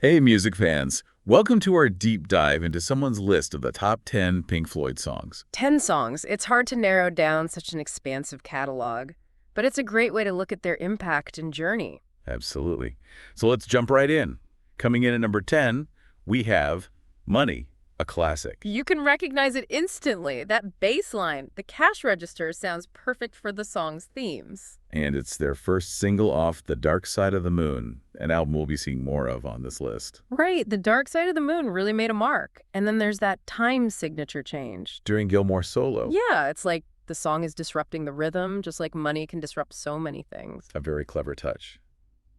Hey, music fans. Welcome to our deep dive into someone's list of the top 10 Pink Floyd songs. 10 songs. It's hard to narrow down such an expansive catalog, but it's a great way to look at their impact and journey. Absolutely. So let's jump right in. Coming in at number 10, we have Money, a classic. You can recognize it instantly. That bass line, the cash register, sounds perfect for the song's themes. And it's their first single off The Dark Side of the Moon, an album we'll be seeing more of on this list. Right, The Dark Side of the Moon really made a mark. And then there's that time signature change. During Gilmour's solo. Yeah, it's like the song is disrupting the rhythm, just like money can disrupt so many things. A very clever touch.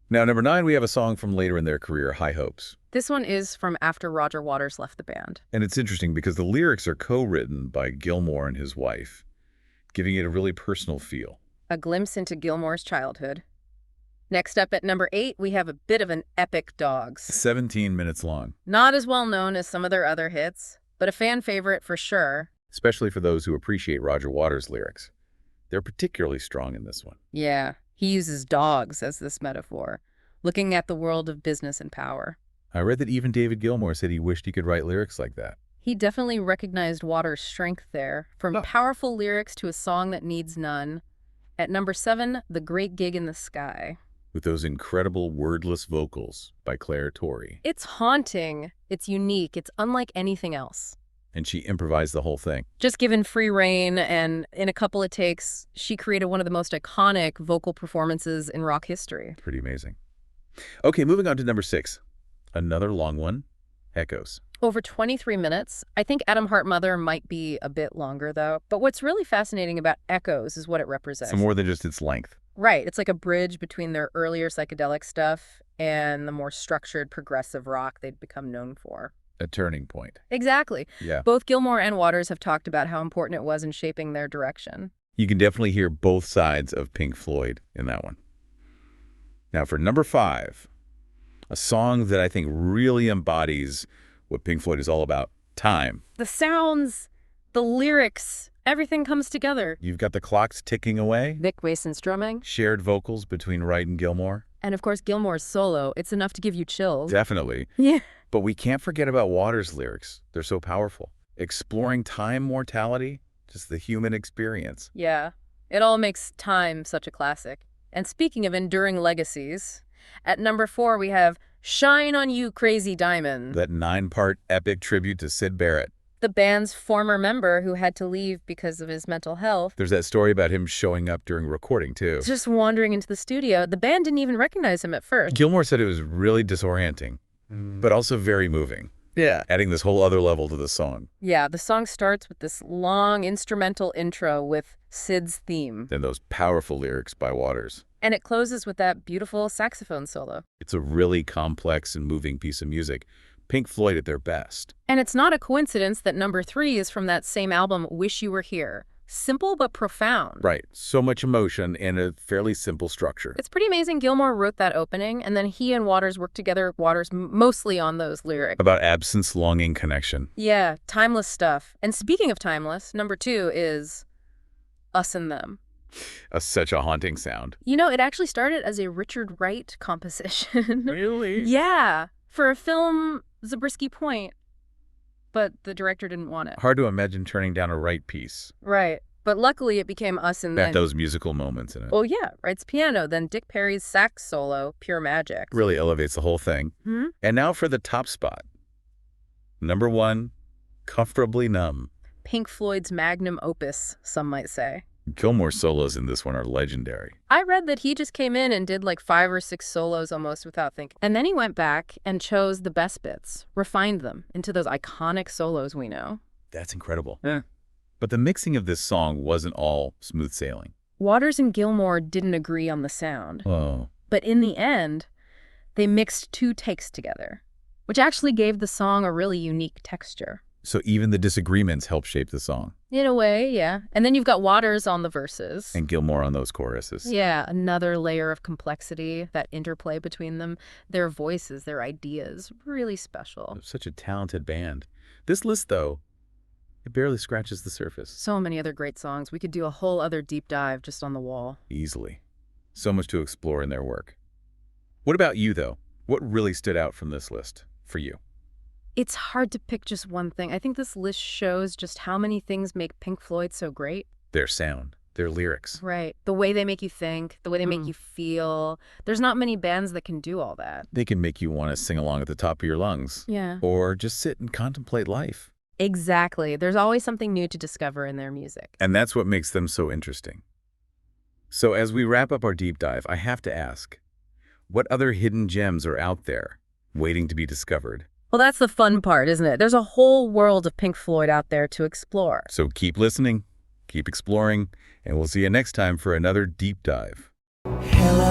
Now, number 9, we have a song from later in their career, High Hopes. This one is from after Roger Waters left the band. And it's interesting because the lyrics are co-written by Gilmour and his wife, giving it a really personal feel. A glimpse into Gilmour's childhood. Next up at number 8, we have a bit of an epic Dogs. 17 minutes long. Not as well known as some of their other hits, but a fan favorite for sure. Especially for those who appreciate Roger Waters' lyrics. They're particularly strong in this one. Yeah, he uses dogs as this metaphor, looking at the world of business and power. I read that even David Gilmour said he wished he could write lyrics like that. He definitely recognized Waters' strength there, from powerful lyrics to a song that needs none. At number 7, The Great Gig in the Sky. With those incredible wordless vocals by Clare Torry. It's haunting, it's unique, it's unlike anything else. And she improvised the whole thing. Just given free rein, and in a couple of takes, she created one of the most iconic vocal performances in rock history. Pretty amazing. Okay, moving on to number 6. Another long one, Echoes. Over 23 minutes. I think Atom Heart Mother might be a bit longer, though. But what's really fascinating about Echoes is what it represents. So more than just its length. Right. It's like a bridge between their earlier psychedelic stuff and the more structured progressive rock they'd become known for. A turning point. Exactly. Yeah. Both Gilmour and Waters have talked about how important it was in shaping their direction. You can definitely hear both sides of Pink Floyd in that one. Now for number 5, a song that I think really embodies what Pink Floyd is all about, Time. The sounds, the lyrics, everything comes together. You've got the clocks ticking away. Vic Wason's drumming. Shared vocals between Wright and Gilmour. And of course, Gilmour's solo. It's enough to give you chills. Definitely. Yeah. But we can't forget about Waters' lyrics. They're so powerful. Exploring time, mortality, just the human experience. Yeah. It all makes Time such a classic. And speaking of enduring legacies, at number 4, we have Shine on You, Crazy Diamond. That 9-part epic tribute to Syd Barrett. The band's former member who had to leave because of his mental health. There's that story about him showing up during recording, too. Just wandering into the studio. The band didn't even recognize him at first. Gilmour said it was really disorienting, but also very moving. Yeah. Adding this whole other level to the song. Yeah, the song starts with this long instrumental intro with Syd's theme. Then those powerful lyrics by Waters. And it closes with that beautiful saxophone solo. It's a really complex and moving piece of music. Pink Floyd at their best. And it's not a coincidence that number 3 is from that same album, Wish You Were Here. Simple but profound. Right. So much emotion and a fairly simple structure. It's pretty amazing. Gilmour wrote that opening, and then he and Waters worked together, Waters mostly on those lyrics. About absence, longing, connection. Yeah, timeless stuff. And speaking of timeless, number 2 is Us and Them. Such a haunting sound. You know, it actually started as a Richard Wright composition. Really? Yeah, for a film, Zabriskie Point, but the director didn't want it. Hard to imagine turning down a Wright piece. Right. But luckily it became Us and Them. At those musical moments in it. Oh, yeah. Wright's piano, then Dick Perry's sax solo, Pure Magic. Really elevates the whole thing. Hmm? And now for the top spot. Number 1, Comfortably Numb. Pink Floyd's magnum opus, some might say. Gilmour's solos in this one are legendary. I read that he just came in and did like 5 or 6 solos almost without thinking. And then he went back and chose the best bits, refined them into those iconic solos we know. That's incredible. Yeah. But the mixing of this song wasn't all smooth sailing. Waters and Gilmour didn't agree on the sound. Oh. But in the end, they mixed 2 takes together, which actually gave the song a really unique texture. So even the disagreements help shape the song. In a way, yeah. And then you've got Waters on the verses. And Gilmour on those choruses. Yeah, another layer of complexity, that interplay between them, their voices, their ideas, really special. Such a talented band. This list, though, it barely scratches the surface. So many other great songs. We could do a whole other deep dive just on the wall. Easily. So much to explore in their work. What about you, though? What really stood out from this list for you? It's hard to pick just one thing. I think this list shows just how many things make Pink Floyd so great. Their sound, their lyrics. Right. The way they make you think, the way they make you feel. There's not many bands that can do all that. They can make you want to sing along at the top of your lungs. Yeah. Or just sit and contemplate life. Exactly. There's always something new to discover in their music. And that's what makes them so interesting. So as we wrap up our deep dive, I have to ask, what other hidden gems are out there waiting to be discovered? Well, that's the fun part, isn't it? There's a whole world of Pink Floyd out there to explore. So keep listening, keep exploring, and we'll see you next time for another deep dive. Hello.